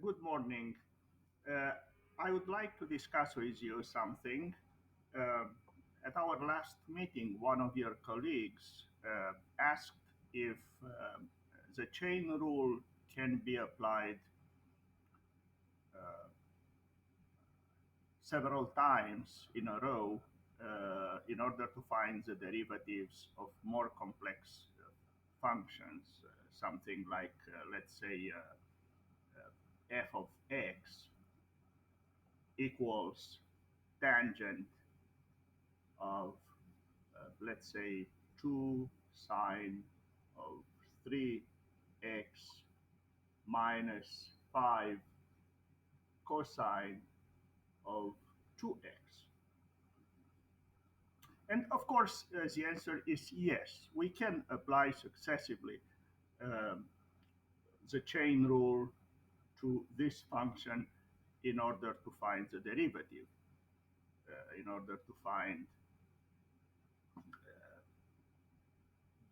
Good morning. Uh, I would like to discuss with you something. Uh, at our last meeting, one of your colleagues asked if the chain rule can be applied uh, several times in a row in order to find the derivatives of more complex functions, something like, let's say, f of x equals tangent of, let's say, 2 sine of 3x minus 5 cosine of 2x. And of course, the answer is yes. We can apply successively um, the chain rule to this function in order to find the derivative, in order to find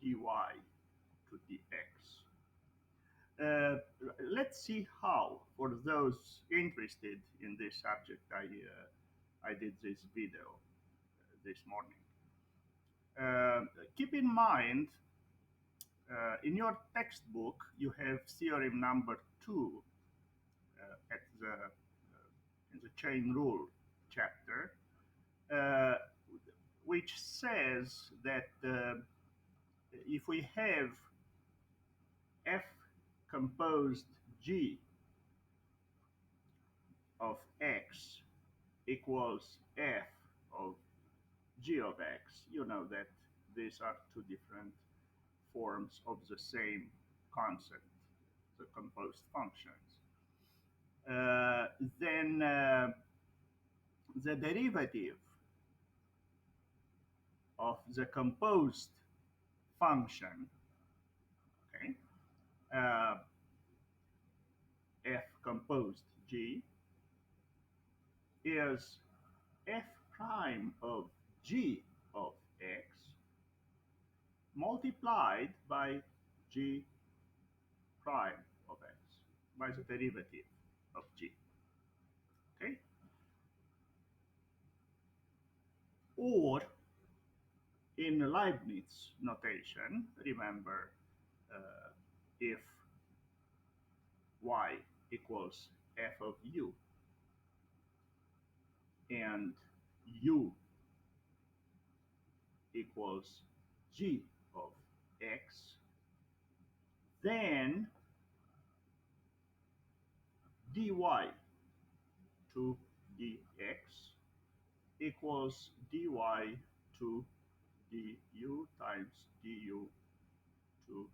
dy to dx. Uh, let's see how. For those interested in this subject, I did this video this morning. Keep in mind, in your textbook, you have theorem number two at in the chain rule chapter, uh, which says that if we have f composed g of x equals f of g of x, you know that these are two different forms of the same concept, the composed functions. Then the derivative of the composed function, okay, uh, f composed g, is f prime of g of x multiplied by g prime of x, by the derivative of g. Okay? Or in Leibniz notation, remember, uh, if y equals f of u and u equals g of x, then dy to dx equals dy to du times du to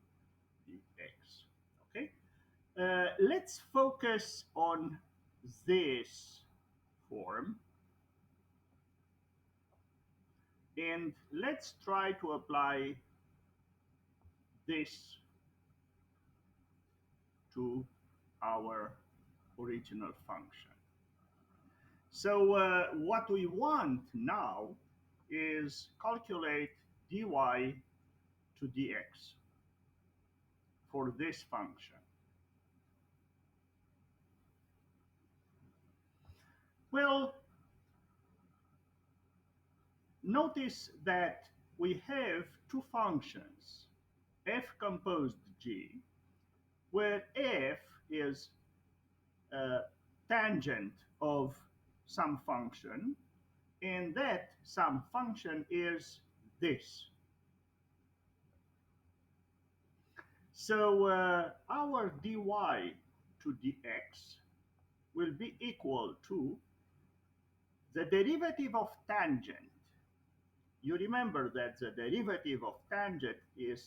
dx. Okay? Let's focus on this form and let's try to apply this to our original function. So what we want now is calculate dy to dx for this function. Well, notice that we have two functions, f composed g, where f is tangent of some function, and that some function is this. So our dy to dx will be equal to the derivative of tangent. You remember that the derivative of tangent is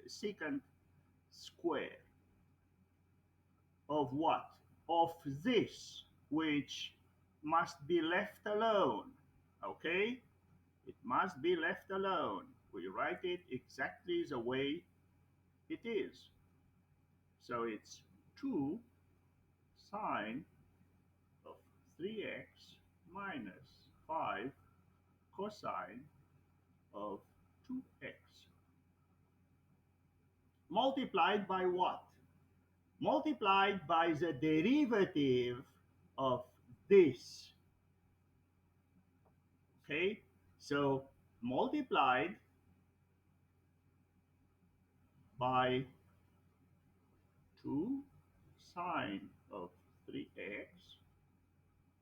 secant square of what? Of this, which must be left alone. Okay? It must be left alone. We write it exactly the way it is. So it's 2 sine of 3x minus 5 cosine of 2x. Multiplied by what? multiplied by the derivative of this. Okay, so multiplied by 2 sine of 3x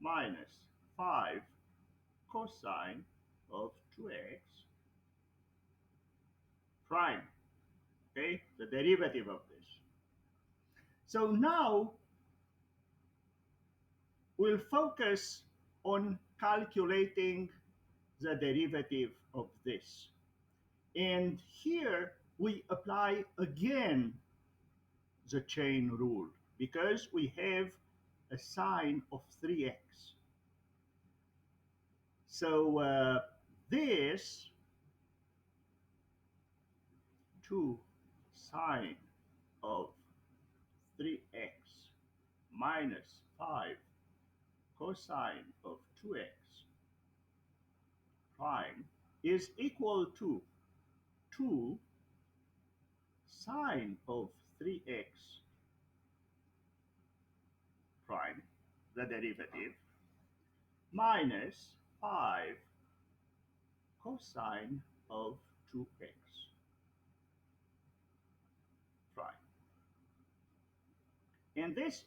minus 5 cosine of 2x prime. Okay, the derivative of this. So now we'll focus on calculating the derivative of this. And here we apply again the chain rule because we have a sine of 3x. So this 2 sine of 3x minus 5 cosine of 2x prime is equal to 2 sine of 3x prime, the derivative, minus 5 cosine of 2x prime. And this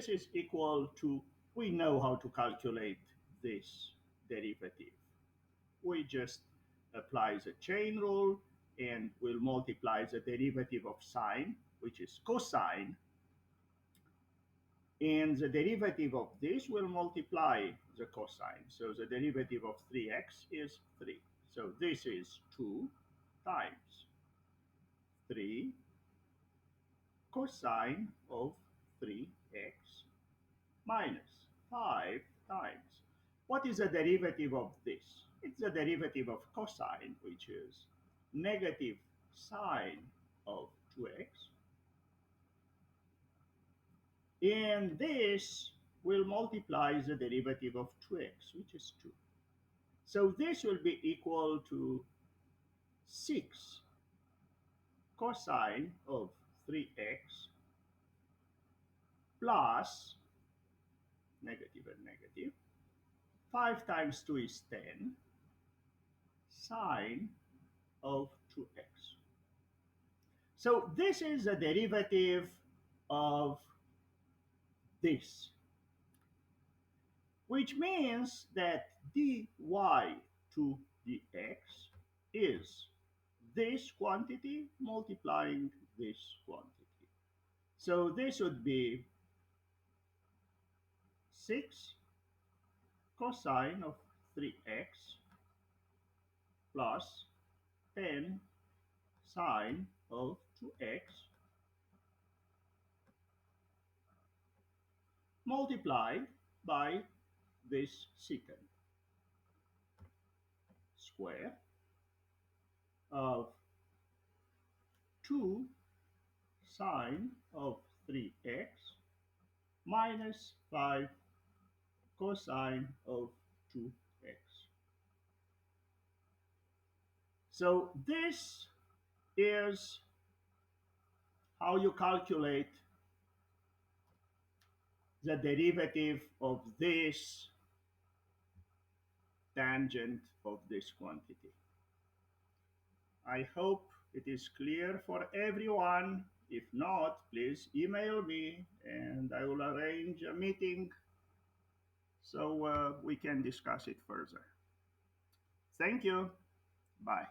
is equal to, we know how to calculate this derivative. We just apply the chain rule and we'll multiply the derivative of sine, which is cosine, and the derivative of this will multiply the cosine. So the derivative of 3x is 3. So this is 2 times 3 cosine of 3x minus 5 times. What is the derivative of this? It's the derivative of cosine, which is negative sine of 2x. And this will multiply the derivative of 2x, which is 2. So this will be equal to 6 cosine of 3x plus negative and negative. 5 times 2 is 10 sine of 2x. So this is the derivative of this, which means that dy to dx is this quantity multiplying this quantity. So this would be 6 cosine of 3x plus 10 sine of 2x multiplied by this secant square of 2 sine of 3x minus 5 cosine of 2x. So this is how you calculate the derivative of this tangent of this quantity. I hope it is clear for everyone. If not, please email me and I will arrange a meeting so we can discuss it further. Thank you. Bye.